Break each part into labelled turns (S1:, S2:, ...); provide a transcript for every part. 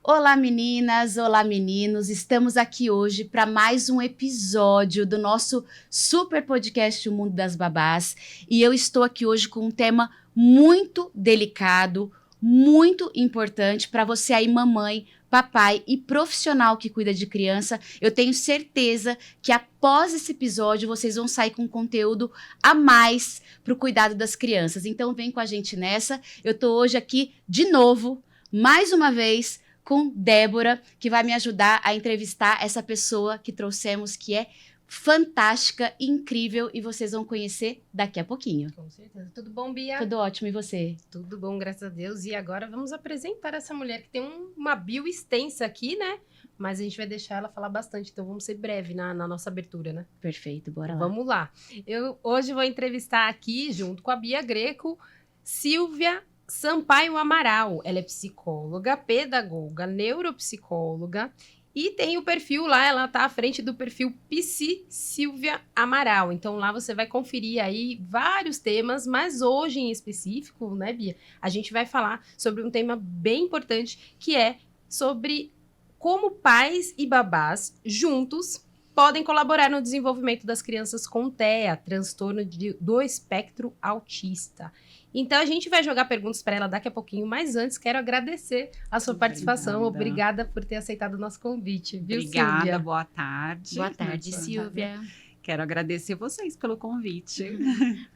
S1: Olá meninas, olá meninos, estamos aqui hoje para mais um episódio do nosso super podcast O Mundo das Babás e eu estou aqui hoje com um tema muito delicado, muito importante para você aí mamãe, papai e profissional que cuida de criança. Eu tenho certeza que após esse episódio vocês vão sair com conteúdo a mais para o cuidado das crianças. Então vem com a gente nessa, eu estou hoje aqui de novo, mais uma vez, com Débora, que vai me ajudar a entrevistar essa pessoa que trouxemos, que é fantástica, incrível, e vocês vão conhecer daqui a pouquinho.
S2: Com certeza. Tudo bom, Bia?
S1: Tudo ótimo, e você?
S2: Tudo bom, graças a Deus. E agora vamos apresentar essa mulher que tem uma bio extensa aqui, né? Mas a gente vai deixar ela falar bastante, então vamos ser breve na nossa abertura, né?
S1: Perfeito, bora lá.
S2: Vamos lá. Eu hoje vou entrevistar aqui, junto com a Bia Greco, Silvia Sampaio Amaral. Ela é psicóloga, pedagoga, neuropsicóloga e tem o perfil lá, ela tá à frente do perfil Psi Silvia Amaral. Então lá você vai conferir aí vários temas, mas hoje em específico, né, Bia, a gente vai falar sobre um tema bem importante, que é sobre como pais e babás juntos podem colaborar no desenvolvimento das crianças com TEA, transtorno do espectro autista. Então, a gente vai jogar perguntas para ela daqui a pouquinho, mas antes quero agradecer a sua participação. Obrigada por ter aceitado o nosso convite, viu,
S3: Obrigada,
S2: Silvia?
S3: boa tarde.
S1: Boa tarde, Silvia.
S3: Quero agradecer vocês pelo convite.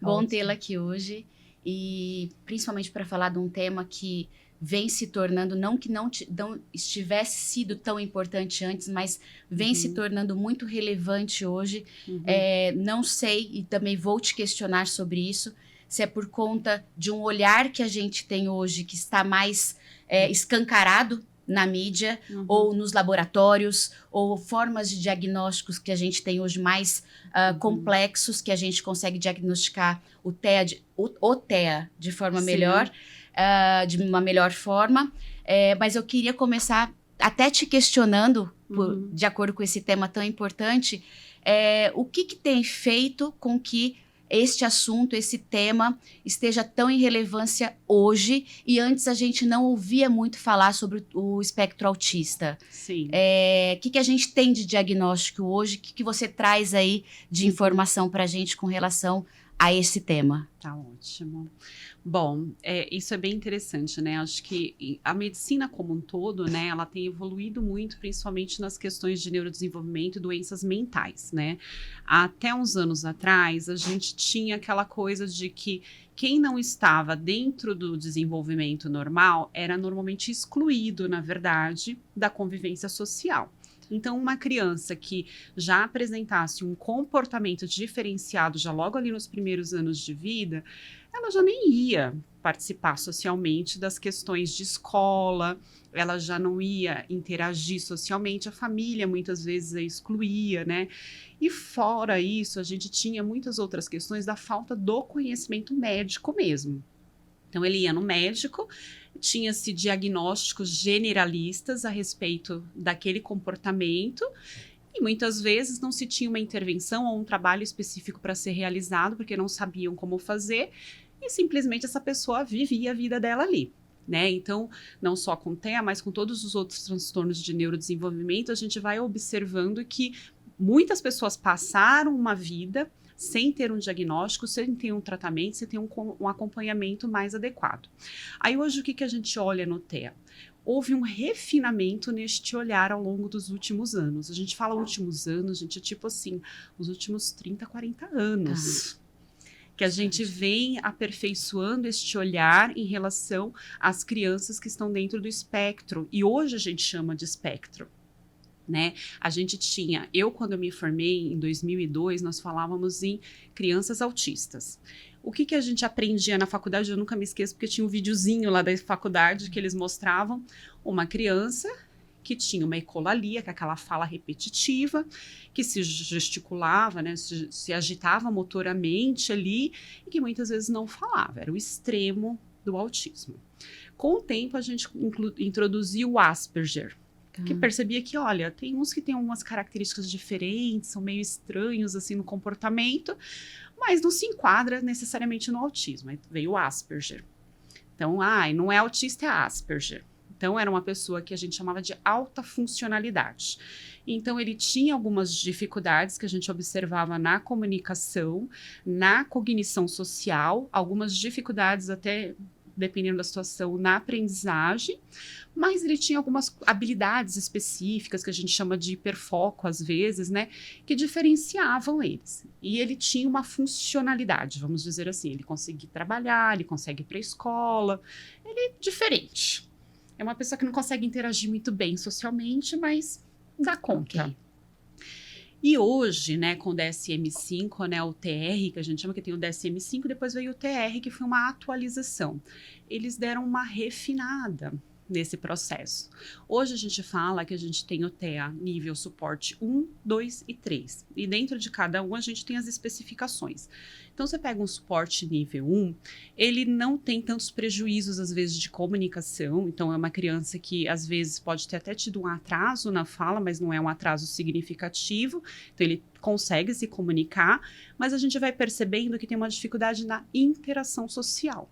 S1: Bom tê-la aqui hoje, e principalmente para falar de um tema que vem se tornando, não que não estivesse sido tão importante antes, mas vem se tornando muito relevante hoje. Não sei, e também vou te questionar sobre isso, se é por conta de um olhar que a gente tem hoje que está mais escancarado na mídia, ou nos laboratórios, ou formas de diagnósticos que a gente tem hoje mais complexos, que a gente consegue diagnosticar o TEA de forma melhor, de uma melhor forma. Mas eu queria começar até te questionando, de acordo com esse tema tão importante, o que tem feito com que este assunto, esse tema, esteja tão em relevância hoje, e antes a gente não ouvia muito falar sobre o espectro autista.
S3: Sim.
S1: O que a gente tem de diagnóstico hoje? O que você traz aí de informação para a gente com relação a esse tema?
S3: Tá ótimo. Bom, isso é bem interessante, né? Acho que a medicina como um todo, né, ela tem evoluído muito, principalmente nas questões de neurodesenvolvimento e doenças mentais, né? Até uns anos atrás, a gente tinha aquela coisa de que quem não estava dentro do desenvolvimento normal era normalmente excluído, na verdade, da convivência social. Então, uma criança que já apresentasse um comportamento diferenciado já logo ali nos primeiros anos de vida, ela já nem ia participar socialmente das questões de escola, ela já não ia interagir socialmente, a família muitas vezes a excluía, né? E fora isso, a gente tinha muitas outras questões da falta do conhecimento médico mesmo. Então, ele ia no médico, tinha-se diagnósticos generalistas a respeito daquele comportamento, e muitas vezes não se tinha uma intervenção ou um trabalho específico para ser realizado, porque não sabiam como fazer, e simplesmente essa pessoa vivia a vida dela ali, né? Então, não só com TEA, mas com todos os outros transtornos de neurodesenvolvimento, a gente vai observando que muitas pessoas passaram uma vida sem ter um diagnóstico, sem ter um tratamento, sem ter um acompanhamento mais adequado. Aí hoje o que a gente olha no TEA? Houve um refinamento neste olhar ao longo dos últimos anos. A gente fala últimos anos, gente, é tipo assim, os últimos 30, 40 anos. Que a gente vem aperfeiçoando este olhar em relação às crianças que estão dentro do espectro. E hoje a gente chama de espectro. Né? A gente tinha, quando eu me formei em 2002, nós falávamos em crianças autistas. O que a gente aprendia na faculdade, eu nunca me esqueço, porque tinha um videozinho lá da faculdade que eles mostravam uma criança que tinha uma ecolalia, que é aquela fala repetitiva, que se gesticulava, né, se agitava motoramente ali, e que muitas vezes não falava, era o extremo do autismo. Com o tempo, a gente introduziu o Asperger, que percebia que, olha, tem uns que têm algumas características diferentes, são meio estranhos, assim, no comportamento, mas não se enquadra necessariamente no autismo. Aí veio o Asperger. Então, não é autista, é Asperger. Então, era uma pessoa que a gente chamava de alta funcionalidade. Então, ele tinha algumas dificuldades que a gente observava na comunicação, na cognição social, algumas dificuldades até, dependendo da situação, na aprendizagem, mas ele tinha algumas habilidades específicas que a gente chama de hiperfoco, às vezes, né, que diferenciavam eles. E ele tinha uma funcionalidade, vamos dizer assim, ele conseguia trabalhar, ele consegue ir para a escola, ele é diferente. É uma pessoa que não consegue interagir muito bem socialmente, mas dá conta.
S1: Ok.
S3: E hoje, né, com o DSM-5, né, o TR, que a gente chama, que tem o DSM-5, depois veio o TR, que foi uma atualização. Eles deram uma refinada nesse processo. Hoje a gente fala que a gente tem o TEA nível suporte 1, 2 e 3. E dentro de cada um a gente tem as especificações. Então você pega um suporte nível 1, ele não tem tantos prejuízos às vezes de comunicação. Então é uma criança que às vezes pode ter até tido um atraso na fala, mas não é um atraso significativo. Então ele consegue se comunicar, mas a gente vai percebendo que tem uma dificuldade na interação social.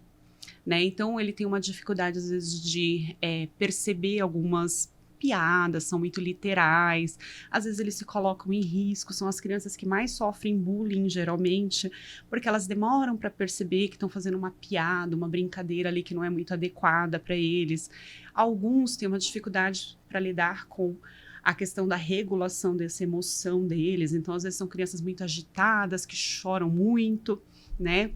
S3: Né? Então, ele tem uma dificuldade, às vezes, de perceber algumas piadas, são muito literais, às vezes eles se colocam em risco, são as crianças que mais sofrem bullying, geralmente, porque elas demoram para perceber que estão fazendo uma piada, uma brincadeira ali que não é muito adequada para eles. Alguns têm uma dificuldade para lidar com a questão da regulação dessa emoção deles, então, às vezes, são crianças muito agitadas, que choram muito, né?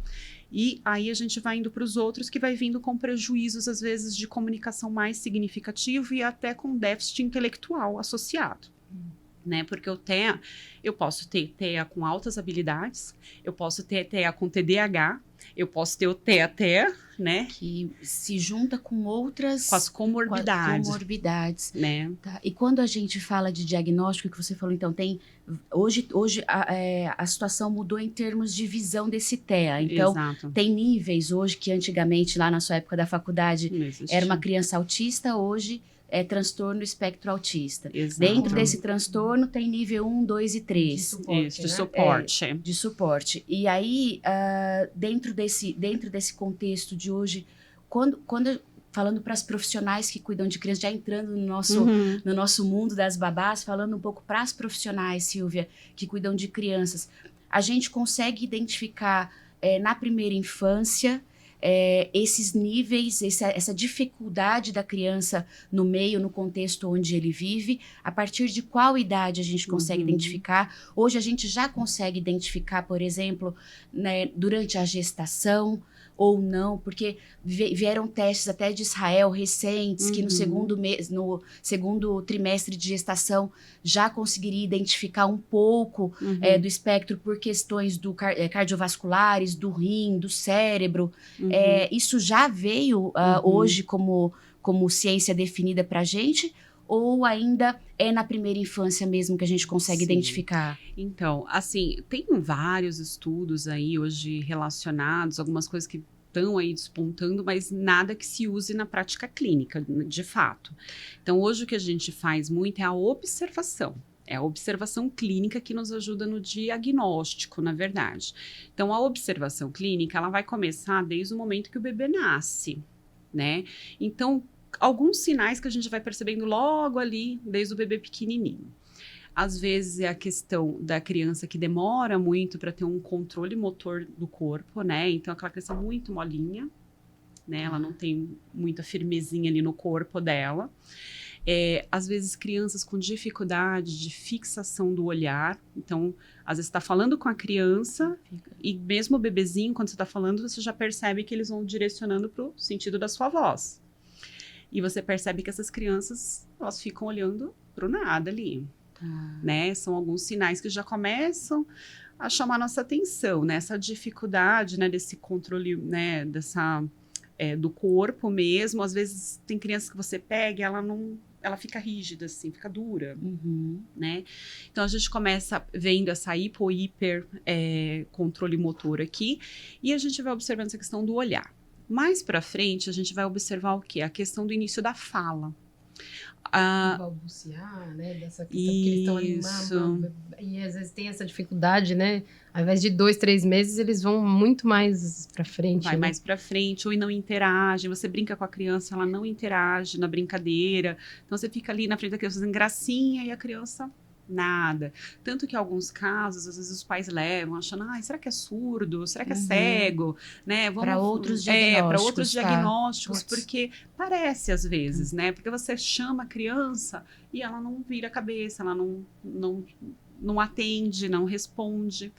S3: E aí a gente vai indo para os outros, que vai vindo com prejuízos, às vezes, de comunicação mais significativo e até com déficit intelectual associado. Né? Porque o TEA, eu posso ter TEA com altas habilidades, eu posso ter TEA com TDAH, eu posso ter o TEA, né?
S1: Que se junta com outras...
S3: Com as comorbidades.
S1: Comorbidades.
S3: Né?
S1: Tá? E quando a gente fala de diagnóstico, que você falou, então, tem... Hoje a situação mudou em termos de visão desse TEA. Então,
S3: Exato.
S1: tem níveis hoje que antigamente, lá na sua época da faculdade, era uma criança autista, hoje é transtorno espectro autista.
S3: Exato.
S1: Dentro desse transtorno tem nível 1, 2 e 3.
S2: De suporte,
S3: Isso, de
S2: né?
S3: suporte.
S1: De suporte. E aí, dentro desse contexto de hoje, quando falando para as profissionais que cuidam de crianças, já entrando no nosso mundo das babás, falando um pouco para as profissionais, Silvia, que cuidam de crianças, a gente consegue identificar na primeira infância esses níveis, essa dificuldade da criança no meio, no contexto onde ele vive, a partir de qual idade a gente consegue identificar? Hoje a gente já consegue identificar, por exemplo, né, durante a gestação ou não, porque vieram testes até de Israel recentes, que no segundo trimestre de gestação já conseguiria identificar um pouco do espectro por questões cardiovasculares, do rim, do cérebro. Isso já veio hoje como ciência definida para a gente, ou ainda é na primeira infância mesmo que a gente consegue identificar?
S3: Então, assim, tem vários estudos aí hoje relacionados, algumas coisas que estão aí despontando, mas nada que se use na prática clínica, de fato. Então, hoje o que a gente faz muito é a observação. É a observação clínica que nos ajuda no diagnóstico, na verdade. Então, a observação clínica, ela vai começar desde o momento que o bebê nasce, né? Então, alguns sinais que a gente vai percebendo logo ali, desde o bebê pequenininho. Às vezes é a questão da criança que demora muito para ter um controle motor do corpo, né? Então, aquela criança muito molinha, né? Ela não tem muita firmezinha ali no corpo dela. Às vezes, crianças com dificuldade de fixação do olhar. Então, às vezes, você está falando com a criança e mesmo o bebezinho, quando você está falando, você já percebe que eles vão direcionando para o sentido da sua voz. E você percebe que essas crianças, elas ficam olhando para o nada ali. Né? São alguns sinais que já começam a chamar nossa atenção, né? Essa dificuldade, né, desse controle, né, do corpo mesmo. Às vezes tem crianças que você pega e ela fica rígida, assim, fica dura, né? Então, a gente começa vendo essa hiper controle motor aqui, e a gente vai observando essa questão do olhar. Mais para frente, a gente vai observar o quê? A questão do início da fala.
S2: balbuciar, né? Dessa questão, porque eles estão ali,
S3: Isso.
S2: e às vezes tem essa dificuldade, né? Ao invés de 2, 3 meses, eles vão muito mais pra frente.
S3: Vai
S2: né?
S3: mais pra frente, ou e não interage. Você brinca com a criança, ela não interage na brincadeira. Então você fica ali na frente da criança fazendo gracinha e a criança nada. Tanto que em alguns casos, às vezes os pais levam achando, será que é surdo? Será que é cego? Né?
S1: Para outros
S3: para
S1: diagnósticos,
S3: outros
S1: tá?
S3: diagnósticos,
S1: Putz.
S3: porque parece às vezes, né? Porque você chama a criança e ela não vira a cabeça, ela não atende, não responde.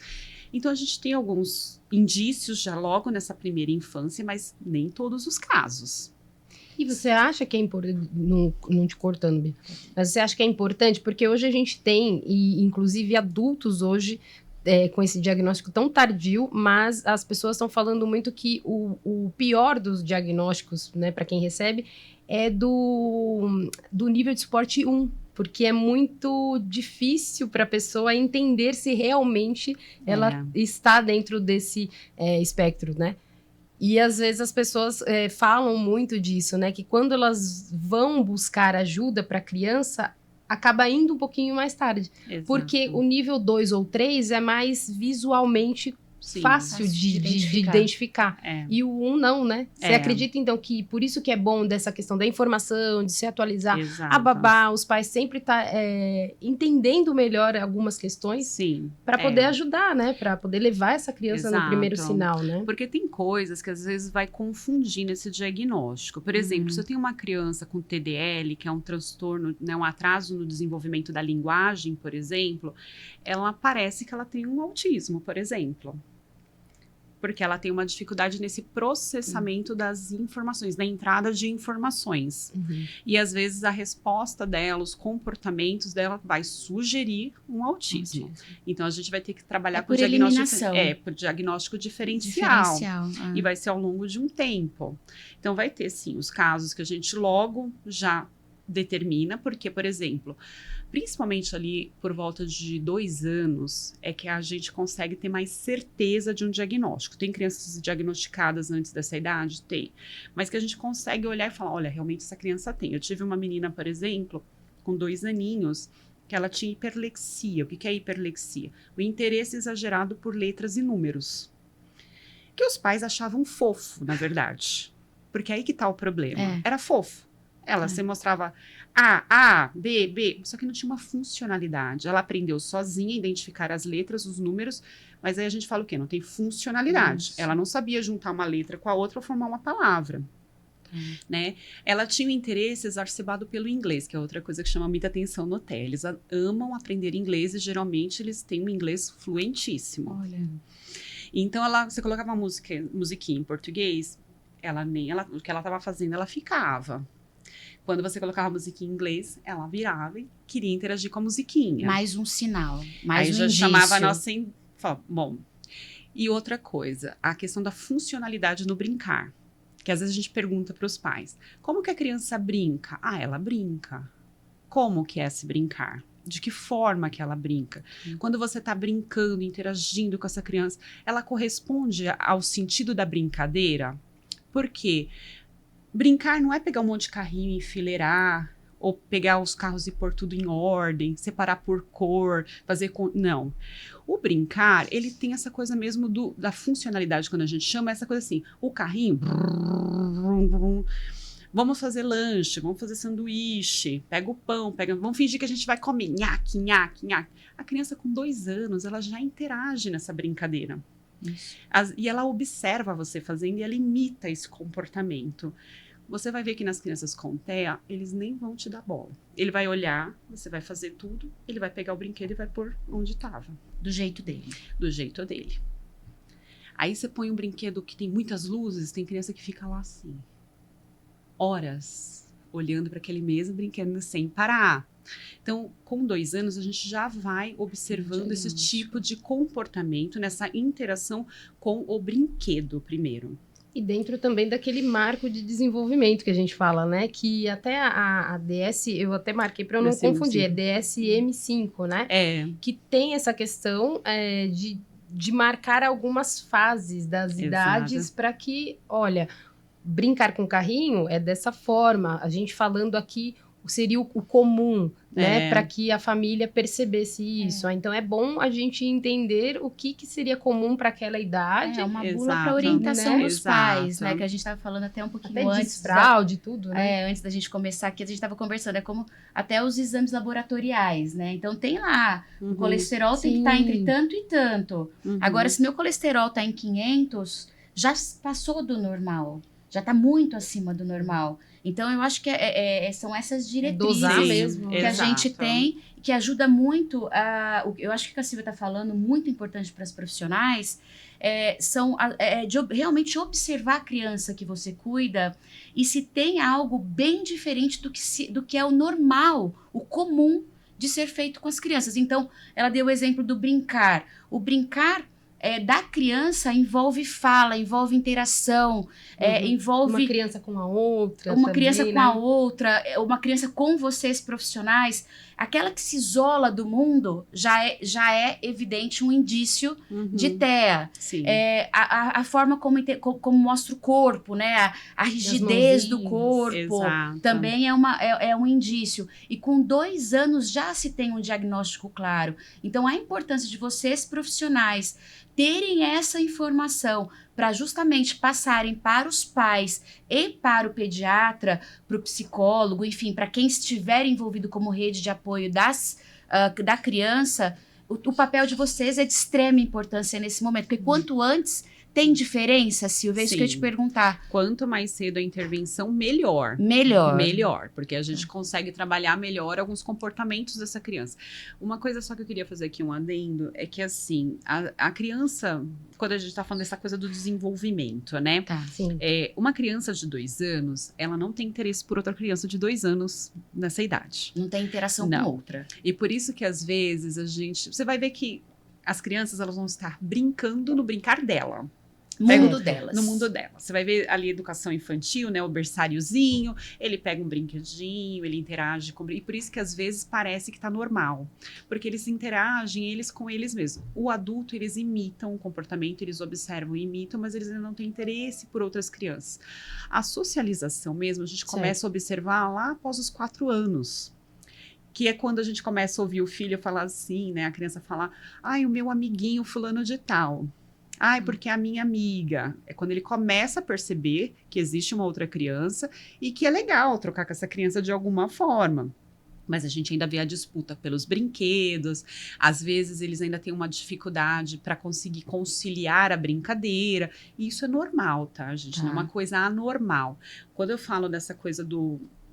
S3: Então, a gente tem alguns indícios já logo nessa primeira infância, mas nem todos os casos.
S2: E você acha que é importante, não te cortando, Bia, mas você acha que é importante? Porque hoje a gente tem, e inclusive adultos hoje, com esse diagnóstico tão tardio, mas as pessoas estão falando muito que o pior dos diagnósticos, né, para quem recebe, é do nível de suporte 1, porque é muito difícil para a pessoa entender se realmente ela está dentro desse espectro, né? E às vezes as pessoas falam muito disso, né? Que quando elas vão buscar ajuda para a criança, acaba indo um pouquinho mais tarde.
S3: Exato.
S2: Porque o nível 2 ou 3 é mais visualmente fácil de identificar. E o 1 não, né? Você acredita, então, que por isso que é bom dessa questão da informação, de se atualizar, a babá, os pais sempre tá entendendo melhor algumas questões para poder ajudar, né? Para poder levar essa criança no primeiro sinal, né?
S3: Porque tem coisas que às vezes vai confundir nesse diagnóstico. Por exemplo, se eu tenho uma criança com TDL, que é um transtorno, né, um atraso no desenvolvimento da linguagem, por exemplo, ela parece que ela tem um autismo, por exemplo. Porque ela tem uma dificuldade nesse processamento das informações, na entrada de informações. E às vezes a resposta dela, os comportamentos dela vai sugerir um autismo. Então a gente vai ter que trabalhar
S1: por eliminação.
S3: Por diagnóstico diferencial. E vai ser ao longo de um tempo. Então vai ter sim os casos que a gente logo já determina, porque, por exemplo, principalmente ali por volta de 2 anos, é que a gente consegue ter mais certeza de um diagnóstico. Tem crianças diagnosticadas antes dessa idade? Tem. Mas que a gente consegue olhar e falar, olha, realmente essa criança tem. Eu tive uma menina, por exemplo, com 2 aninhos, que ela tinha hiperlexia. O que é hiperlexia? O interesse exagerado por letras e números. Que os pais achavam fofo, na verdade. Porque aí que tá o problema. Era fofo. Ela se mostrava A, B, B, só que não tinha uma funcionalidade. Ela aprendeu sozinha a identificar as letras, os números, mas aí a gente fala o quê? Não tem funcionalidade. Isso. Ela não sabia juntar uma letra com a outra ou formar uma palavra. Né? Ela tinha um interesse exacerbado pelo inglês, que é outra coisa que chama muita atenção no TEA. Eles amam aprender inglês e geralmente eles têm um inglês fluentíssimo.
S1: Olha.
S3: Então, você colocava uma musiquinha em português, o que ela estava fazendo, ela ficava. Quando você colocava a musiquinha em inglês, ela virava e queria interagir com a musiquinha.
S1: Mais um sinal, mais
S3: aí
S1: um
S3: já
S1: indício.
S3: chamava a nossa... Bom, e outra coisa, a questão da funcionalidade no brincar. Que às vezes a gente pergunta para os pais, como que a criança brinca? Ela brinca. Como que é se brincar? De que forma que ela brinca? Quando você está brincando, interagindo com essa criança, ela corresponde ao sentido da brincadeira? Por quê? Brincar não é pegar um monte de carrinho e enfileirar, ou pegar os carros e pôr tudo em ordem, separar por cor, fazer... Não. O brincar, ele tem essa coisa mesmo da funcionalidade, quando a gente chama, essa coisa assim, o carrinho... Vamos fazer lanche, vamos fazer sanduíche, pega o pão, vamos fingir que a gente vai comer, nhaque, nhaque, nhaque. A criança com 2 anos, ela já interage nessa brincadeira. E ela observa você fazendo e ela imita esse comportamento. Você vai ver que nas crianças com TEA, eles nem vão te dar bola. Ele vai olhar, você vai fazer tudo, ele vai pegar o brinquedo e vai pôr onde estava.
S1: Do jeito dele.
S3: Do jeito dele. Aí você põe um brinquedo que tem muitas luzes, tem criança que fica lá assim, horas, olhando para aquele mesmo brinquedo sem parar. Então, com 2 anos, a gente já vai observando esse tipo de comportamento, nessa interação com o brinquedo primeiro.
S2: E dentro também daquele marco de desenvolvimento que a gente fala, né? Que até a DS, eu até marquei para eu não confundir, é DSM-5, né? Que tem essa questão de marcar algumas fases das idades para que, olha, brincar com carrinho é dessa forma. A gente falando aqui seria o comum, né?
S3: É.
S2: Para que a família percebesse isso. Então é bom a gente entender o que seria comum para aquela idade.
S1: É uma bula
S3: Exato.
S1: para orientação
S2: Né?
S1: dos pais, né?
S3: Exato.
S1: Que a gente estava falando até um pouquinho
S2: Até
S1: antes.
S2: desfraude, tudo, né?
S1: Antes da gente começar aqui, a gente estava conversando, é como até os exames laboratoriais, né? Então tem lá, o colesterol tem que estar
S2: Sim.
S1: entre tanto e tanto. Agora, se meu colesterol está em 500, já passou do normal, já está muito acima do normal. Então, eu acho que são essas diretrizes
S2: Dosar
S3: Sim,
S2: mesmo.
S1: que a
S3: exato.
S1: gente tem, que ajuda muito, eu acho que o que a Silvia está falando, muito importante para as profissionais, realmente observar a criança que você cuida e se tem algo bem diferente do que é o normal, o comum de ser feito com as crianças. Então, ela deu o exemplo do brincar. O brincar da criança envolve fala, envolve interação, envolve
S2: Uma criança com a outra.
S1: uma
S2: também,
S1: criança com
S2: né?
S1: a outra, uma criança com vocês profissionais. Aquela que se isola do mundo já é evidente um indício de TEA.
S3: Sim.
S1: A forma como mostra o corpo, né? A rigidez do
S2: mãozinhas.
S1: corpo
S3: Exato.
S1: também é um indício. E com 2 anos já se tem um diagnóstico claro. Então, a importância de vocês profissionais terem essa informação para justamente passarem para os pais e para o pediatra, para o psicólogo, enfim, para quem estiver envolvido como rede de apoio da criança, o papel de vocês é de extrema importância nesse momento, porque quanto antes tem diferença, Silvia, é isso que eu ia te
S3: Sim.
S1: perguntar.
S3: Quanto mais cedo a intervenção, melhor.
S1: Melhor.
S3: Melhor, porque a gente consegue trabalhar melhor alguns comportamentos dessa criança. Uma coisa só que eu queria fazer aqui um adendo é que, assim, a criança, quando a gente tá falando dessa coisa do desenvolvimento, né?
S1: Tá.
S2: Sim.
S3: Uma criança de 2 anos, ela não tem interesse por outra criança de 2 anos nessa idade.
S1: Não tem interação
S3: Não.
S1: com outra.
S3: E por isso que, às vezes, você vai ver que as crianças, elas vão estar brincando no brincar dela.
S1: Mundo delas.
S3: No mundo dela. Você vai ver ali educação infantil, né? O berçáriozinho, ele pega um brinquedinho, ele interage com... E por isso que às vezes parece que tá normal. Porque eles interagem, eles com eles mesmos. O adulto, eles imitam o comportamento, eles observam e imitam, mas eles ainda não têm interesse por outras crianças. A socialização mesmo, a gente começa a observar lá após os 4 anos. Que é quando a gente começa a ouvir o filho falar assim, né? A criança falar, ai, o meu amiguinho fulano de tal. Ai, porque é a minha amiga. É quando ele começa a perceber que existe uma outra criança e que é legal trocar com essa criança de alguma forma. Mas a gente ainda vê a disputa pelos brinquedos. Às vezes eles ainda têm uma dificuldade para conseguir conciliar a brincadeira. E isso é normal, tá, gente? Não é uma coisa anormal. Quando eu falo dessa coisa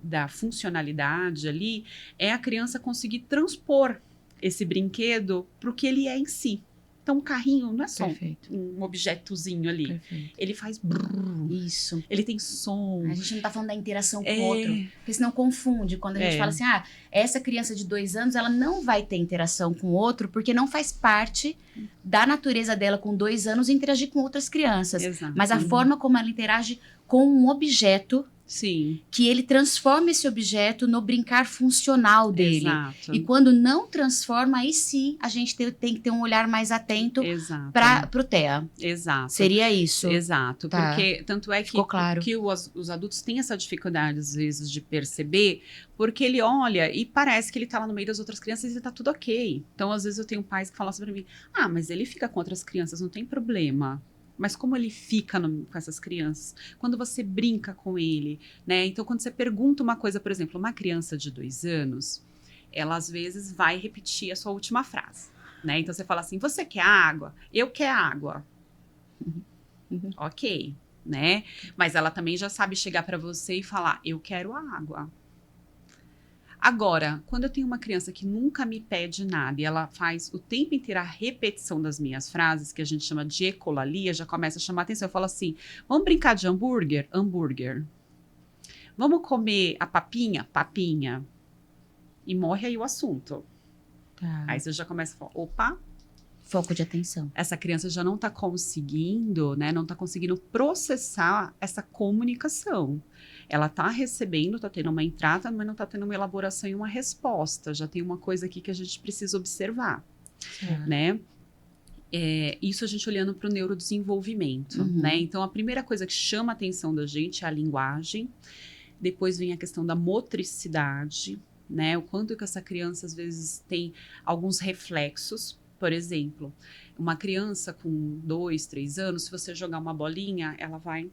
S3: da funcionalidade ali, é a criança conseguir transpor esse brinquedo para o que ele é em si. Então, um carrinho não é só um objetozinho ali.
S1: Perfeito.
S3: Ele faz brrr,
S1: Isso.
S3: ele tem som.
S1: A gente não tá falando da interação com o outro, porque senão confunde. Quando a gente fala assim, essa criança de 2 anos, ela não vai ter interação com o outro, porque não faz parte da natureza dela com 2 anos interagir com outras crianças.
S3: Exato.
S1: Mas a forma como ela interage com um objeto,
S3: Sim.
S1: que ele transforma esse objeto no brincar funcional dele.
S3: Exato.
S1: E quando não transforma, aí sim a gente tem que ter um olhar mais atento
S3: Exato.
S1: pro TEA.
S3: Exato.
S1: Seria isso.
S3: Exato.
S1: Tá.
S3: Porque tanto é
S1: Ficou claro.
S3: que os adultos têm essa dificuldade, às vezes, de perceber, porque ele olha e parece que ele tá lá no meio das outras crianças e tá tudo ok. Então, às vezes, eu tenho pais que falam assim pra mim, mas ele fica com outras crianças, não tem problema. Mas como ele fica com essas crianças? Quando você brinca com ele, né? Então, quando você pergunta uma coisa, por exemplo, uma criança de 2 anos, ela às vezes vai repetir a sua última frase, né? Então, você fala assim, você quer água? Eu quero água.
S1: Uhum.
S3: Ok, né? Mas ela também já sabe chegar para você e falar, eu quero água. Agora, quando eu tenho uma criança que nunca me pede nada e ela faz o tempo inteiro a repetição das minhas frases, que a gente chama de ecolalia, já começa a chamar a atenção. Eu falo assim, vamos brincar de hambúrguer? Hambúrguer. Vamos comer a papinha? Papinha. E morre aí o assunto.
S1: Tá.
S3: Aí você já começa a falar, opa,
S1: Foco de atenção.
S3: essa criança já não está conseguindo, né? Não está conseguindo processar essa comunicação. Ela está recebendo, está tendo uma entrada, mas não está tendo uma elaboração e uma resposta. Já tem uma coisa aqui que a gente precisa observar, né? Isso a gente olhando para o neurodesenvolvimento, né? Então, a primeira coisa que chama a atenção da gente é a linguagem. Depois vem a questão da motricidade, né? O quanto que essa criança, às vezes, tem alguns reflexos. Por exemplo, uma criança com 2, 3 anos, se você jogar uma bolinha, ela vai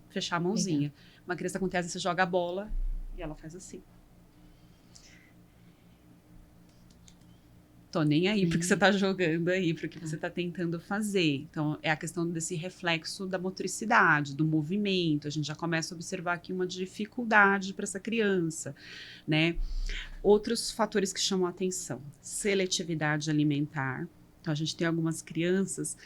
S3: fechar a mãozinha. Uma criança com 3 anos, você joga a bola e ela faz assim. Tô nem aí porque você tá jogando aí, porque você tá tentando fazer. Então, é a questão desse reflexo da motricidade, do movimento. A gente já começa a observar aqui uma dificuldade para essa criança, né? Outros fatores que chamam a atenção. Seletividade alimentar. Então, a gente tem algumas crianças,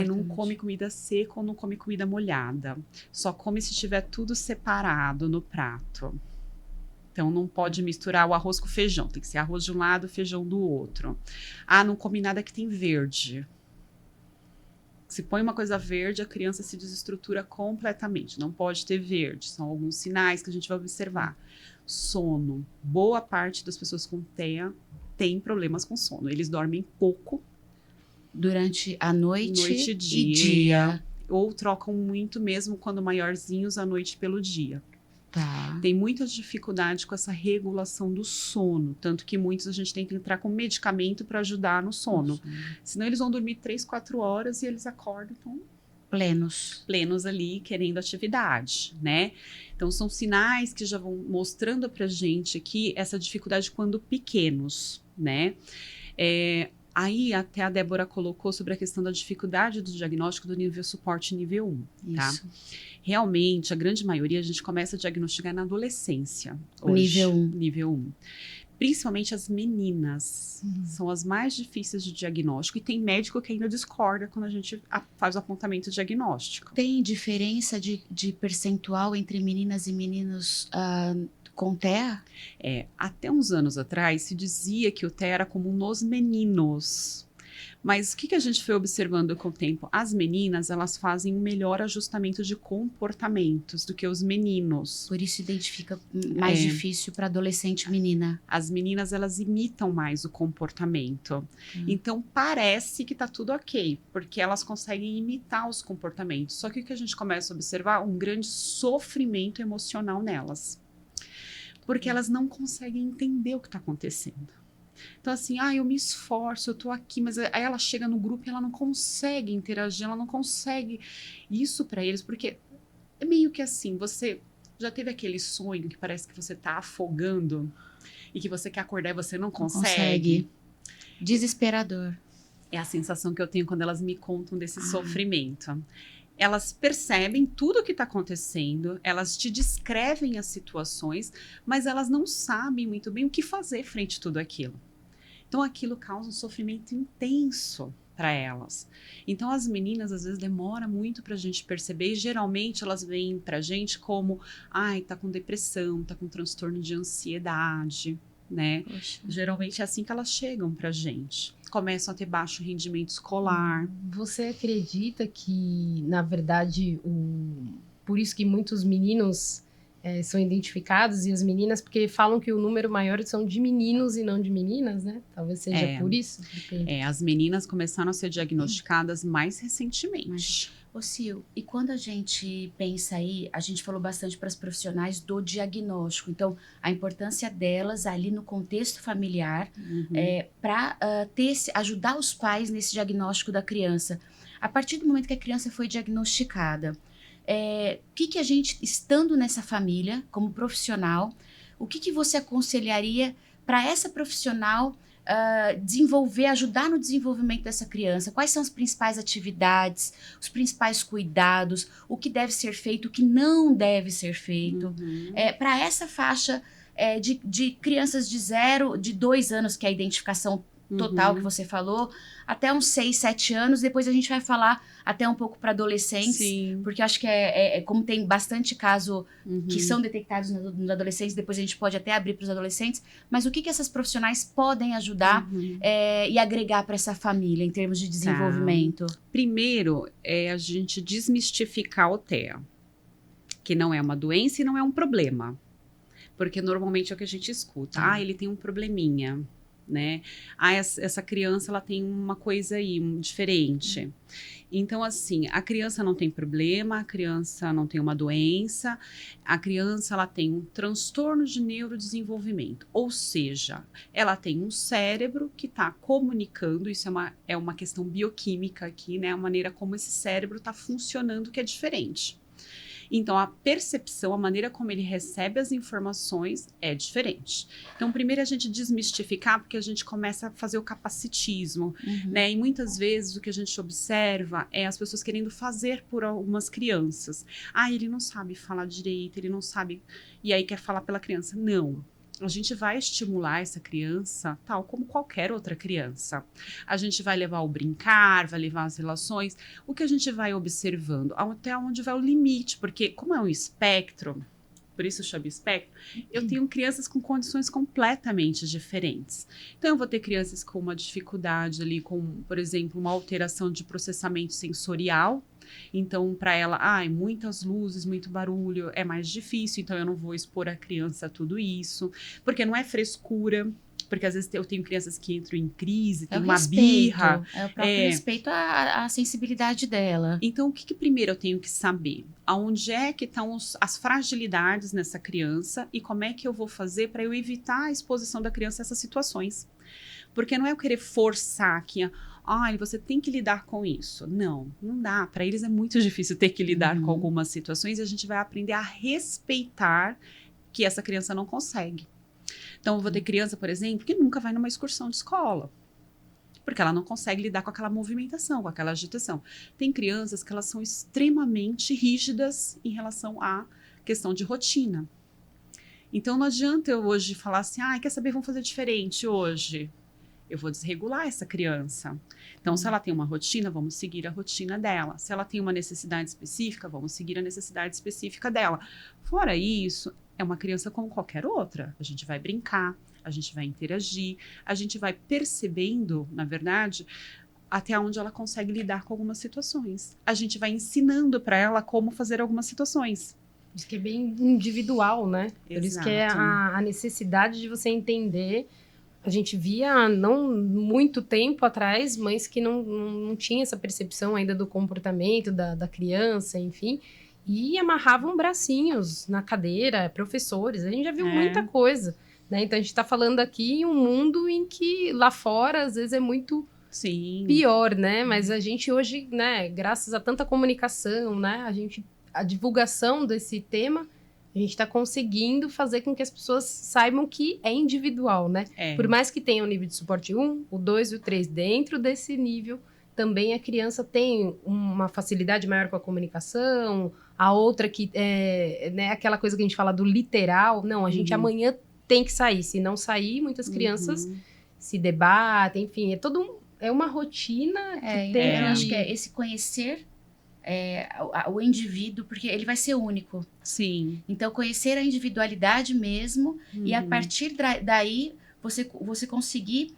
S3: não come comida seca ou não come comida molhada. Só come se tiver tudo separado no prato. Então, não pode misturar o arroz com o feijão. Tem que ser arroz de um lado, feijão do outro. Não come nada que tem verde. Se põe uma coisa verde, a criança se desestrutura completamente. Não pode ter verde. São alguns sinais que a gente vai observar. Sono. Boa parte das pessoas com TEA tem problemas com sono. Eles dormem pouco.
S1: Durante a noite
S3: e dia. Ou trocam muito mesmo quando maiorzinhos à noite pelo dia.
S1: Tá.
S3: Tem muita dificuldade com essa regulação do sono, tanto que muitos a gente tem que entrar com medicamento para ajudar no sono. Senão eles vão dormir 3, 4 horas e eles acordam plenos ali, querendo atividade, né? Então são sinais que já vão mostrando pra gente aqui essa dificuldade quando pequenos, né? Aí até a Débora colocou sobre a questão da dificuldade do diagnóstico do nível suporte nível 1, tá?
S1: Isso.
S3: Realmente, a grande maioria a gente começa a diagnosticar na adolescência. Nível 1. Principalmente as meninas. São as mais difíceis de diagnóstico e tem médico que ainda discorda quando a gente faz o apontamento diagnóstico.
S1: Tem diferença de percentual entre meninas e meninos com TEA?
S3: Até uns anos atrás se dizia que o TEA era comum nos meninos. Mas o que a gente foi observando com o tempo? As meninas, elas fazem um melhor ajustamento de comportamentos do que os meninos.
S1: Por isso identifica mais difícil para adolescente menina.
S3: As meninas, elas imitam mais o comportamento. Então, parece que tá tudo ok, porque elas conseguem imitar os comportamentos. Só que o que a gente começa a observar? Um grande sofrimento emocional nelas. Porque elas não conseguem entender o que está acontecendo. Então, assim, eu me esforço, eu tô aqui, mas aí ela chega no grupo e ela não consegue interagir, ela não consegue isso para eles, porque é meio que assim, você já teve aquele sonho que parece que você tá afogando e que você quer acordar e você não consegue?
S1: Desesperador.
S3: É a sensação que eu tenho quando elas me contam desse sofrimento. Elas percebem tudo o que está acontecendo, elas te descrevem as situações, mas elas não sabem muito bem o que fazer frente a tudo aquilo. Então, aquilo causa um sofrimento intenso para elas. Então, as meninas, às vezes, demora muito para a gente perceber e, geralmente, elas vêm para a gente como, tá com depressão, tá com transtorno de ansiedade, né?
S1: Poxa.
S3: Geralmente é assim que elas chegam pra gente. Começam a ter baixo rendimento escolar.
S2: Você acredita que, na verdade, por isso que muitos meninos são identificados e as meninas, porque falam que o número maior são de meninos e não de meninas, né? Talvez seja por isso.
S3: As meninas começaram a ser diagnosticadas mais recentemente.
S1: Ô, Sil, e quando a gente pensa aí, a gente falou bastante para as profissionais do diagnóstico, então a importância delas ali no contexto familiar para ajudar os pais nesse diagnóstico da criança. A partir do momento que a criança foi diagnosticada, o que a gente, estando nessa família, como profissional, o que você aconselharia para essa profissional ajudar no desenvolvimento dessa criança? Quais são as principais atividades, os principais cuidados, o que deve ser feito, o que não deve ser feito? Para essa faixa de crianças de 2 anos, que é a identificação total que você falou, até uns 6, 7 anos, depois a gente vai falar até um pouco para adolescentes, porque acho que como tem bastante caso que são detectados nos adolescentes, depois a gente pode até abrir para os adolescentes, mas o que essas profissionais podem ajudar e agregar para essa família em termos de desenvolvimento?
S3: Primeiro, a gente desmistificar o TEA, que não é uma doença e não é um problema, porque normalmente é o que a gente escuta, ele tem um probleminha. né? Ah, essa criança, ela tem uma coisa aí diferente. Então, assim, a criança não tem problema, a criança não tem uma doença, a criança, ela tem um transtorno de neurodesenvolvimento, ou seja, ela tem um cérebro que está comunicando, isso é uma questão bioquímica aqui, né? A maneira como esse cérebro está funcionando que é diferente. Então, a percepção, a maneira como ele recebe as informações é diferente. Então, primeiro a gente desmistificar, porque a gente começa a fazer o capacitismo, né? E muitas vezes o que a gente observa é as pessoas querendo fazer por algumas crianças. Ah, ele não sabe falar direito, ele não sabe... E aí quer falar pela criança. Não. A gente vai estimular essa criança tal como qualquer outra criança. A gente vai levar o brincar, vai levar as relações. O que a gente vai observando? Até onde vai o limite? Porque como é um espectro, por isso eu chamo espectro, eu tenho crianças com condições completamente diferentes. Então, eu vou ter crianças com uma dificuldade ali, com, por exemplo, uma alteração de processamento sensorial. Então, para ela, muitas luzes, muito barulho, é mais difícil, então eu não vou expor a criança a tudo isso, porque não é frescura, porque às vezes eu tenho crianças que entram em crise, tem uma birra.
S1: É o próprio respeito à sensibilidade dela.
S3: Então, o que primeiro eu tenho que saber? Aonde é que estão as fragilidades nessa criança e como é que eu vou fazer para eu evitar a exposição da criança a essas situações? Porque não é eu querer forçar que... você tem que lidar com isso. Não dá. Para eles é muito difícil ter que lidar com algumas situações e a gente vai aprender a respeitar que essa criança não consegue. Então, eu vou ter criança, por exemplo, que nunca vai numa excursão de escola. Porque ela não consegue lidar com aquela movimentação, com aquela agitação. Tem crianças que elas são extremamente rígidas em relação à questão de rotina. Então, não adianta eu hoje falar assim, quer saber, vamos fazer diferente hoje. Eu vou desregular essa criança. Então, se ela tem uma rotina, vamos seguir a rotina dela. Se ela tem uma necessidade específica, vamos seguir a necessidade específica dela. Fora isso, é uma criança como qualquer outra. A gente vai brincar, a gente vai interagir, a gente vai percebendo, na verdade, até onde ela consegue lidar com algumas situações. A gente vai ensinando para ela como fazer algumas situações.
S2: Isso que é bem individual, né?
S3: Exato.
S2: Por isso que é a necessidade de você entender. A gente via, não muito tempo atrás, mães que não tinham essa percepção ainda do comportamento da criança, enfim, e amarravam bracinhos na cadeira, professores, a gente já viu muita coisa, né? Então, a gente está falando aqui em um mundo em que lá fora, às vezes, é muito pior, né? Mas a gente hoje, né, graças a tanta comunicação, né, a divulgação desse tema, a gente está conseguindo fazer com que as pessoas saibam que é individual, né? Por mais que tenha o nível de suporte 1, o 2 e o 3, dentro desse nível, também a criança tem uma facilidade maior com a comunicação, a outra que é, né, aquela coisa que a gente fala do literal, não, a gente amanhã tem que sair, se não sair, muitas crianças se debatem, enfim, é uma rotina que tem...
S1: Eu acho que é esse conhecer... o indivíduo, porque ele vai ser único.
S3: Sim.
S1: Então, conhecer a individualidade mesmo e a partir daí você conseguir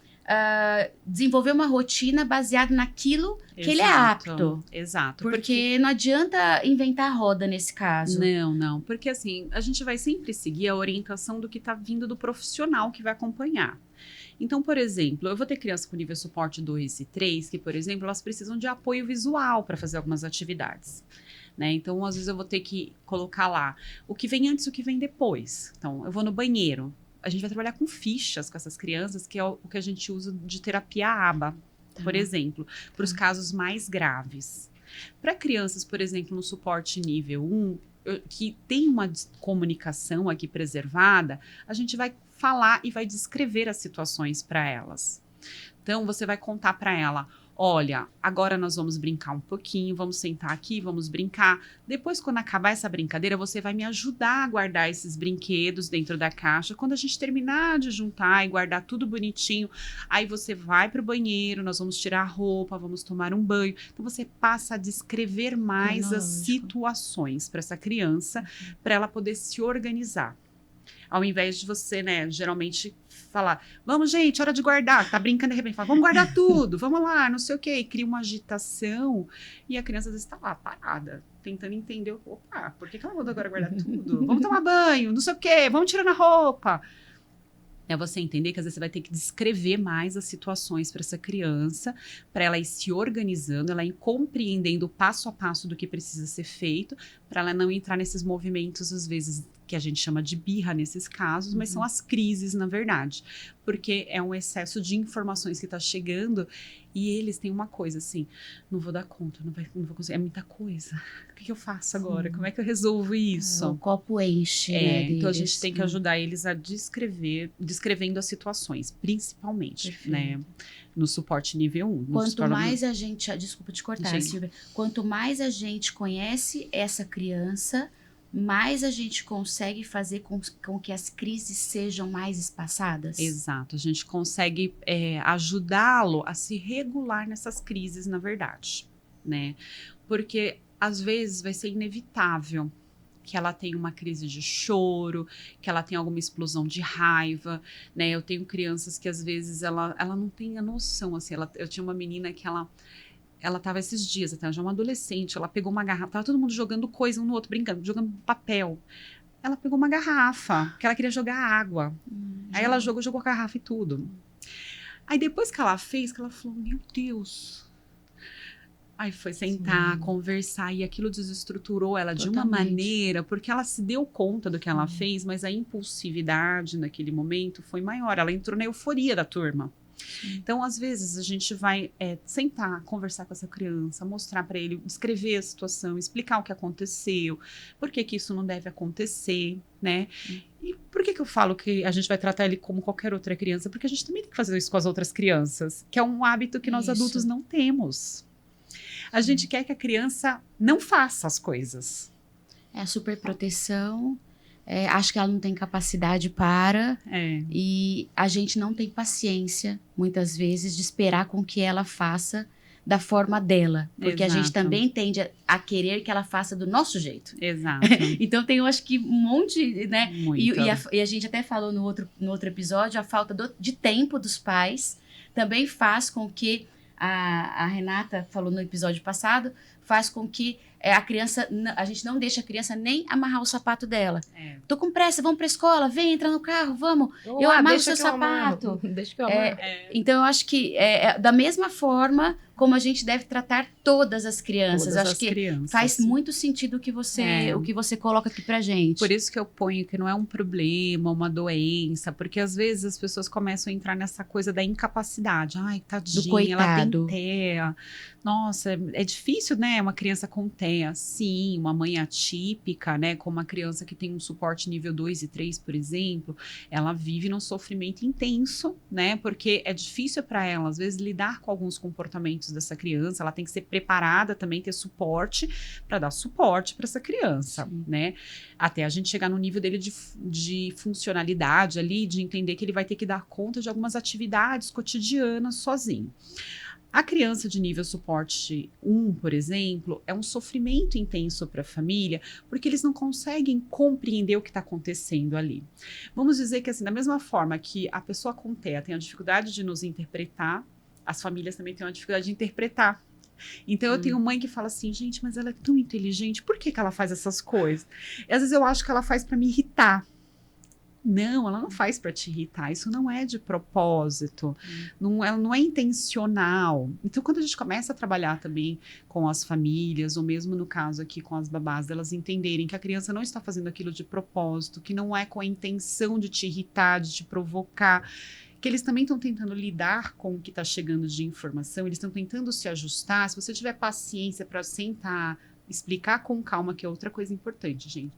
S1: desenvolver uma rotina baseada naquilo que ele é apto.
S3: Exato.
S1: Porque não adianta inventar a roda nesse caso.
S3: Não. Porque assim, a gente vai sempre seguir a orientação do que está vindo do profissional que vai acompanhar. Então, por exemplo, eu vou ter criança com nível suporte 2 e 3, que, por exemplo, elas precisam de apoio visual para fazer algumas atividades. Né? Então, às vezes eu vou ter que colocar lá o que vem antes e o que vem depois. Então, eu vou no banheiro. A gente vai trabalhar com fichas com essas crianças, que é o que a gente usa de terapia ABA, por exemplo, para os casos mais graves. Para crianças, por exemplo, no suporte nível 1, que tem uma comunicação aqui preservada, a gente vai falar e vai descrever as situações para elas. Então, você vai contar para ela, olha, agora nós vamos brincar um pouquinho, vamos sentar aqui, vamos brincar. Depois, quando acabar essa brincadeira, você vai me ajudar a guardar esses brinquedos dentro da caixa. Quando a gente terminar de juntar e guardar tudo bonitinho, aí você vai para o banheiro, nós vamos tirar a roupa, vamos tomar um banho. Então, você passa a descrever mais as situações para essa criança, para ela poder se organizar. Ao invés de você, né, geralmente falar, vamos, gente, hora de guardar. Tá brincando, de repente fala, vamos guardar tudo, vamos lá, não sei o quê. E cria uma agitação e a criança às vezes tá lá, parada, tentando entender, opa, por que ela mandou agora guardar tudo? Vamos tomar banho, não sei o quê, vamos tirando a roupa. É você entender que às vezes você vai ter que descrever mais as situações para essa criança, para ela ir se organizando, ela ir compreendendo o passo a passo do que precisa ser feito, para ela não entrar nesses movimentos, às vezes, que a gente chama de birra nesses casos, mas são as crises, na verdade. Porque é um excesso de informações que está chegando e eles têm uma coisa assim, não vou dar conta, não vou conseguir, é muita coisa. O que eu faço agora? Como é que eu resolvo isso?
S1: O copo enche, né,
S3: Então a
S1: deles.
S3: gente tem que ajudar eles a descrevendo as situações, principalmente, né, no suporte nível 1.
S1: Quanto mais a gente, desculpa te cortar,
S3: Gente.
S1: Silvia, quanto mais a gente conhece essa criança, mais a gente consegue fazer com que as crises sejam mais espaçadas.
S3: Exato, a gente consegue ajudá-lo a se regular nessas crises, na verdade, né? Porque às vezes vai ser inevitável que ela tenha uma crise de choro, que ela tenha alguma explosão de raiva, né? Eu tenho crianças que às vezes ela não tem a noção, assim, eu tinha uma menina que ela tava esses dias, até já uma adolescente, ela pegou uma garrafa, tava todo mundo jogando coisa um no outro, brincando, jogando papel. Ela pegou uma garrafa, que ela queria jogar água. Aí ela jogou a garrafa e tudo. Aí depois que ela fez, que ela falou, meu Deus. Aí foi sentar, conversar, e aquilo desestruturou ela de uma maneira, porque ela se deu conta do que ela fez, mas a impulsividade naquele momento foi maior. Ela entrou na euforia da turma. Então, às vezes, a gente vai sentar, conversar com essa criança, mostrar para ele, descrever a situação, explicar o que aconteceu, por que isso não deve acontecer, né? E por que eu falo que a gente vai tratar ele como qualquer outra criança? Porque a gente também tem que fazer isso com as outras crianças, que é um hábito que nós adultos não temos. A gente quer que a criança não faça as coisas.
S1: É a superproteção. Acho que ela não tem capacidade para, e a gente não tem paciência, muitas vezes, de esperar com que ela faça da forma dela. Porque a gente também tende a querer que ela faça do nosso jeito.
S3: Exato.
S1: Então tem, eu acho que um monte, né?
S3: Muito.
S1: E a gente até falou no outro episódio, a falta de tempo dos pais também faz com que, a Renata falou no episódio passado, faz com que a criança, a gente não deixa a criança nem amarrar o sapato dela. Tô com pressa, vamos pra escola, vem, entra no carro, vamos. Eu amarro o seu sapato.
S2: Deixa que eu amarro.
S1: Então, eu acho que da mesma forma como a gente deve tratar todas as crianças.
S3: Todas
S1: acho
S3: as
S1: que
S3: crianças.
S1: faz muito sentido o que você coloca aqui pra gente.
S3: Por isso que eu ponho que não é um problema, uma doença, porque às vezes as pessoas começam a entrar nessa coisa da incapacidade. Ai, tadinha, ela tem TEA. Nossa, é difícil, né? Uma criança com TEA. Sim, uma mãe atípica, né? Como uma criança que tem um suporte nível 2 e 3, por exemplo, ela vive num sofrimento intenso, né? Porque é difícil para ela, às vezes, lidar com alguns comportamentos dessa criança. Ela tem que ser preparada também, ter suporte para dar suporte para essa criança, né? Até a gente chegar no nível dele de funcionalidade ali, de entender que ele vai ter que dar conta de algumas atividades cotidianas sozinho. A criança de nível suporte 1, por exemplo, é um sofrimento intenso para a família, porque eles não conseguem compreender o que está acontecendo ali. Vamos dizer que, assim, da mesma forma que a pessoa com TEA tem a dificuldade de nos interpretar, as famílias também têm uma dificuldade de interpretar. Então, eu tenho mãe que fala assim, gente, mas ela é tão inteligente, por que ela faz essas coisas? E às vezes eu acho que ela faz para me irritar. Não, ela não faz para te irritar, isso não é de propósito, não é intencional. Então, quando a gente começa a trabalhar também com as famílias, ou mesmo no caso aqui com as babás, elas entenderem que a criança não está fazendo aquilo de propósito, que não é com a intenção de te irritar, de te provocar, que eles também estão tentando lidar com o que está chegando de informação, eles estão tentando se ajustar. Se você tiver paciência para sentar, explicar com calma, que é outra coisa importante, gente.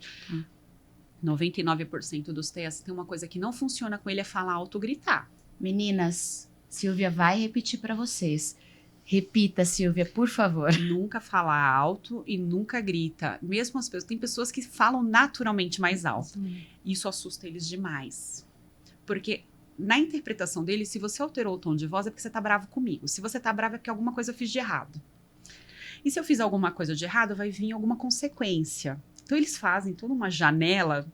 S3: 99% dos TEAs tem uma coisa que não funciona com ele, é falar alto, gritar.
S1: Meninas, Silvia vai repetir para vocês. Repita, Silvia, por favor.
S3: Nunca fala alto e nunca grita. Mesmo as pessoas, tem pessoas que falam naturalmente mais alto. Isso assusta eles demais. Porque na interpretação deles, se você alterou o tom de voz, é porque você tá bravo comigo. Se você tá bravo, é porque alguma coisa eu fiz de errado. E se eu fiz alguma coisa de errado, vai vir alguma consequência. Então, eles fazem toda uma janela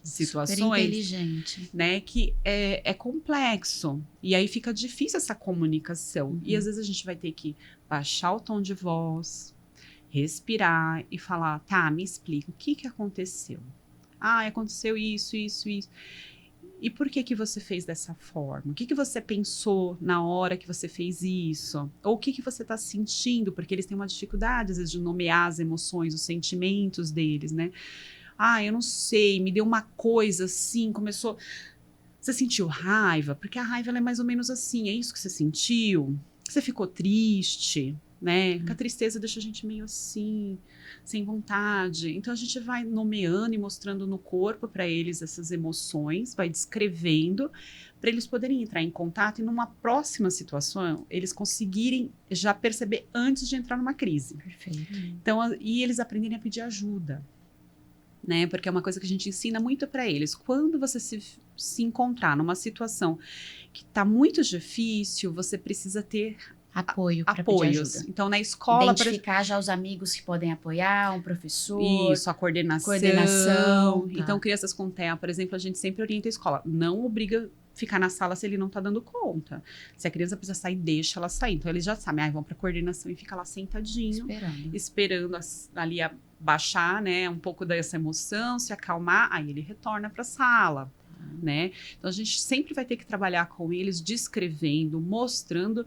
S3: de situações,
S1: super inteligente,
S3: né, que é complexo. E aí fica difícil essa comunicação. E às vezes a gente vai ter que baixar o tom de voz, respirar e falar, tá, me explica, o que aconteceu? Ah, aconteceu isso. E por que que você fez dessa forma? O que que você pensou na hora que você fez isso? Ou o que que você está sentindo? Porque eles têm uma dificuldade, às vezes, de nomear as emoções, os sentimentos deles, né? Ah, eu não sei, me deu uma coisa assim, começou... Você sentiu raiva? Porque a raiva ela é mais ou menos assim, é isso que você sentiu? Você ficou triste, né? Porque a tristeza deixa a gente meio assim, sem vontade. Então a gente vai nomeando e mostrando no corpo para eles essas emoções, vai descrevendo, para eles poderem entrar em contato e numa próxima situação eles conseguirem já perceber antes de entrar numa crise.
S1: Perfeito.
S3: Então, e eles aprenderem a pedir ajuda. Né? Porque é uma coisa que a gente ensina muito para eles. Quando você se encontrar numa situação que está muito difícil, você precisa ter
S1: Apoio para pedir
S3: apoios.
S1: ajuda.
S3: Então, na escola...
S1: Identificar já os amigos que podem apoiar, um professor.
S3: Isso, a coordenação.
S1: Coordenação, tá.
S3: Então, crianças com TEA, por exemplo, a gente sempre orienta a escola. Não obriga ficar na sala se ele não está dando conta. Se a criança precisa sair, deixa ela sair. Então, eles já sabem, vão para coordenação e fica lá sentadinho, esperando ali baixar, né, um pouco dessa emoção, se acalmar, aí ele retorna para a sala, né? Então, a gente sempre vai ter que trabalhar com eles, descrevendo, mostrando,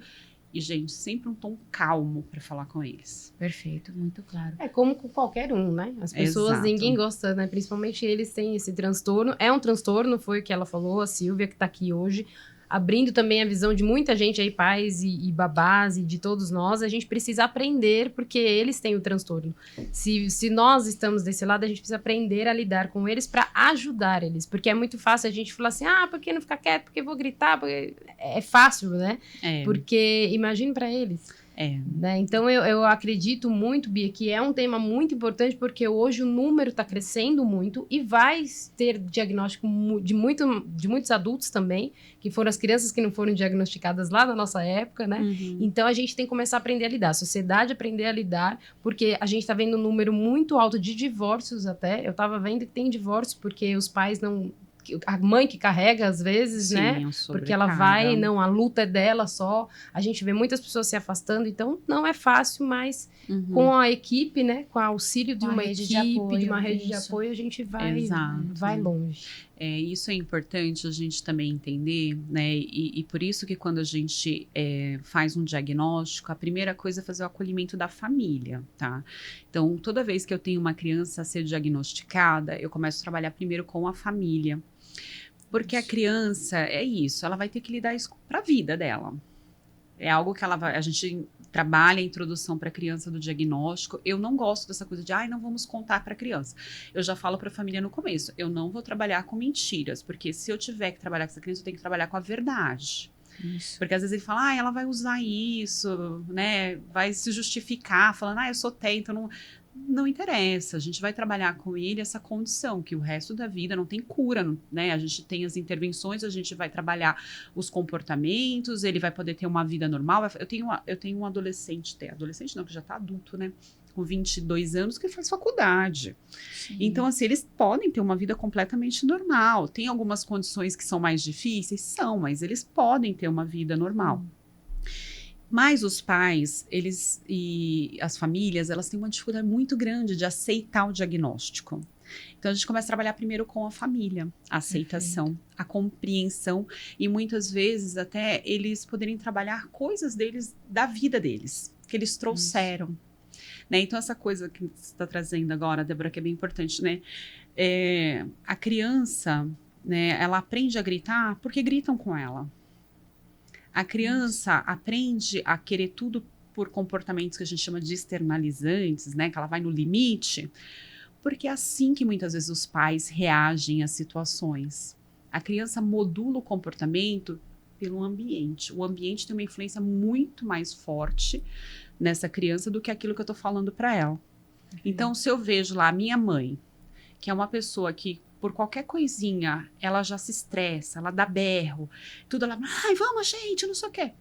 S3: e, gente, sempre um tom calmo para falar com eles.
S1: Perfeito, muito claro.
S2: É como com qualquer um, né? As pessoas,
S3: Exato.
S2: ninguém gosta, né? Principalmente eles têm esse transtorno. É um transtorno, foi o que ela falou, a Silvia, que tá aqui hoje, abrindo também a visão de muita gente aí, pais e babás e de todos nós. A gente precisa aprender, porque eles têm o transtorno. Se nós estamos desse lado, a gente precisa aprender a lidar com eles para ajudar eles. Porque é muito fácil a gente falar assim, por que não ficar quieto? Porque vou gritar? Porque... É fácil, né? Porque imagine para eles. Né? Então, eu acredito muito, Bia, que é um tema muito importante, porque hoje o número está crescendo muito e vai ter diagnóstico de muitos adultos também, que foram as crianças que não foram diagnosticadas lá na nossa época, né? Então, a gente tem que começar a aprender a lidar, a sociedade aprender a lidar, porque a gente está vendo um número muito alto de divórcios até. Eu estava vendo que tem divórcio porque os pais não... A mãe que carrega, às vezes,
S3: Sim,
S2: né? Porque ela vai, não, a luta é dela só. A gente vê muitas pessoas se afastando, então não é fácil, mas com a equipe, né? Com o auxílio de uma equipe, de uma rede de apoio, a gente vai longe.
S3: Isso é importante a gente também entender, né? E por isso que quando a gente faz um diagnóstico, a primeira coisa é fazer o acolhimento da família, tá? Então, toda vez que eu tenho uma criança a ser diagnosticada, eu começo a trabalhar primeiro com a família. Porque a criança, ela vai ter que lidar isso para a vida dela. É algo que a gente trabalha a introdução para a criança do diagnóstico. Eu não gosto dessa coisa de, não vamos contar para a criança. Eu já falo para a família no começo, eu não vou trabalhar com mentiras, porque se eu tiver que trabalhar com essa criança, eu tenho que trabalhar com a verdade. Isso. Porque às vezes ele fala, ela vai usar isso, né? Vai se justificar, falando, eu sou TEA, então não interessa, a gente vai trabalhar com ele essa condição, que o resto da vida não tem cura, né? A gente tem as intervenções, a gente vai trabalhar os comportamentos, ele vai poder ter uma vida normal. Eu tenho um adolescente não, que já tá adulto, né? Com 22 anos, que faz faculdade. Sim. Então, assim, eles podem ter uma vida completamente normal. Tem algumas condições que são mais difíceis? Mas eles podem ter uma vida normal. Mas os pais, e as famílias, elas têm uma dificuldade muito grande de aceitar o diagnóstico. Então, a gente começa a trabalhar primeiro com a família, a aceitação, a compreensão, e muitas vezes até eles poderem trabalhar coisas deles, da vida deles, que eles trouxeram. Né? Então, essa coisa que você está trazendo agora, Débora, que é bem importante, né? A criança, né, ela aprende a gritar porque gritam com ela. A criança aprende a querer tudo por comportamentos que a gente chama de externalizantes, né? Que ela vai no limite, porque é assim que muitas vezes os pais reagem às situações. A criança modula o comportamento pelo ambiente. O ambiente tem uma influência muito mais forte nessa criança do que aquilo que eu tô falando para ela. Então, se eu vejo lá a minha mãe, que é uma pessoa que por qualquer coisinha, ela já se estressa, ela dá berro, tudo ela, vamos gente, não sei o quê.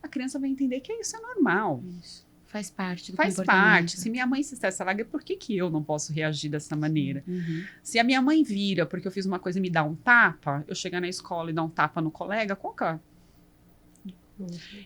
S3: A criança vai entender que isso é normal. Isso.
S1: Faz parte do
S3: comportamento. Faz parte. Se minha mãe se estressa, por que eu não posso reagir dessa maneira? Se a minha mãe vira porque eu fiz uma coisa e me dá um tapa, eu chegar na escola e dar um tapa no colega, qual que é?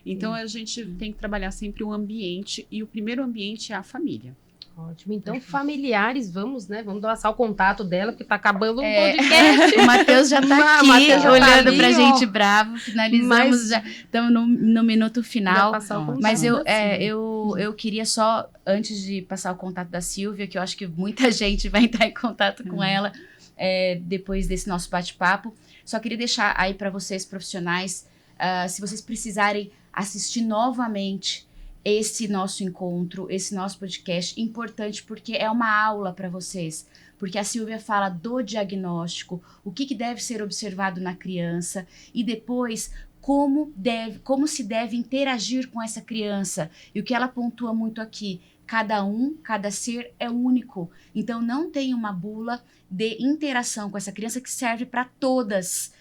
S3: Então, a gente tem que trabalhar sempre o ambiente, e o primeiro ambiente é a família.
S2: Ótimo. Então,
S1: Perfeito.
S2: familiares, vamos passar o contato dela, porque tá acabando o podcast.
S1: O Matheus já tá aqui,
S2: Matheus já tá
S1: olhando
S2: ali,
S1: pra
S2: ó.
S1: gente bravo. Finalizamos,
S2: Mas-
S1: já estamos no minuto final.
S2: Vai passar o contato
S1: Mas
S2: da Silvia.
S1: eu queria só, antes de passar o contato da Silvia, que eu acho que muita gente vai entrar em contato com ela depois desse nosso bate-papo, só queria deixar aí para vocês, profissionais, se vocês precisarem assistir novamente esse nosso encontro, esse nosso podcast, importante porque é uma aula para vocês. Porque a Silvia fala do diagnóstico, o que deve ser observado na criança e depois como se deve interagir com essa criança. E o que ela pontua muito aqui, cada ser é único. Então não tem uma bula de interação com essa criança que serve para todas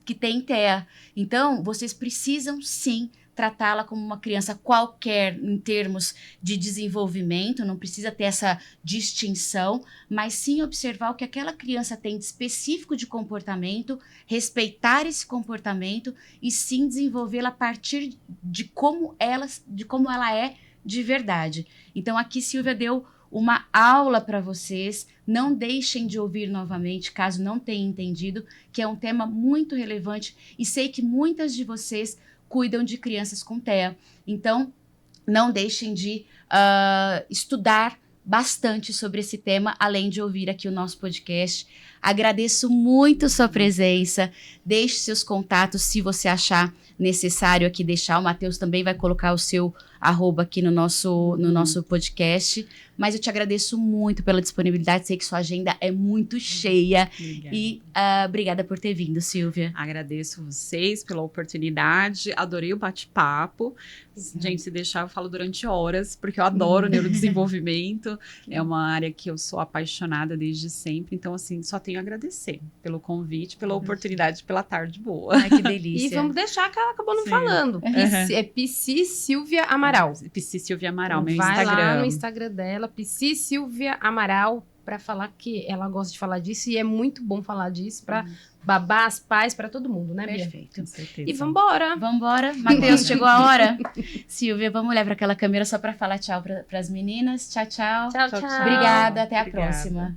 S1: que têm TEA. Então vocês precisam sim tratá-la como uma criança qualquer em termos de desenvolvimento, não precisa ter essa distinção, mas sim observar o que aquela criança tem de específico de comportamento, respeitar esse comportamento e sim desenvolvê-la a partir de como ela é de verdade. Então aqui Silvia deu uma aula para vocês, não deixem de ouvir novamente, caso não tenham entendido, que é um tema muito relevante e sei que muitas de vocês cuidam de crianças com TEA. Então, não deixem de estudar bastante sobre esse tema, além de ouvir aqui o nosso podcast. Agradeço muito sua presença. Deixe seus contatos, se você achar necessário aqui deixar. O Matheus também vai colocar o seu @ aqui no nosso podcast. Mas eu te agradeço muito pela disponibilidade. Sei que sua agenda é muito cheia.
S3: Obrigada.
S1: E obrigada por ter vindo, Silvia.
S3: Agradeço vocês pela oportunidade, adorei o bate-papo. Gente, se deixar, eu falo durante horas, porque eu adoro neurodesenvolvimento. É uma área que eu sou apaixonada desde sempre. Então, assim, só tenho a agradecer pelo convite, pela oportunidade, pela tarde boa.
S1: Ai, que delícia.
S2: E vamos deixar que ela acabou não
S3: Sim.
S2: falando. É Psi Silvia Amaral.
S3: Psi Silvia Amaral, meu
S2: Vai
S3: Instagram.
S2: lá no Instagram dela, Psi Silvia Amaral, para falar que ela gosta de falar disso e é muito bom falar disso para babás, pais, para todo mundo, né, Bia?
S1: Perfeito.
S3: Com certeza.
S2: E vambora.
S1: Vambora. Matheus, chegou a hora. Silvia, vamos olhar para aquela câmera só para falar tchau para as meninas. Tchau, tchau.
S2: Tchau,
S3: Tchau,
S2: tchau.
S3: tchau.
S1: Obrigada, até a
S3: Obrigada.
S1: próxima.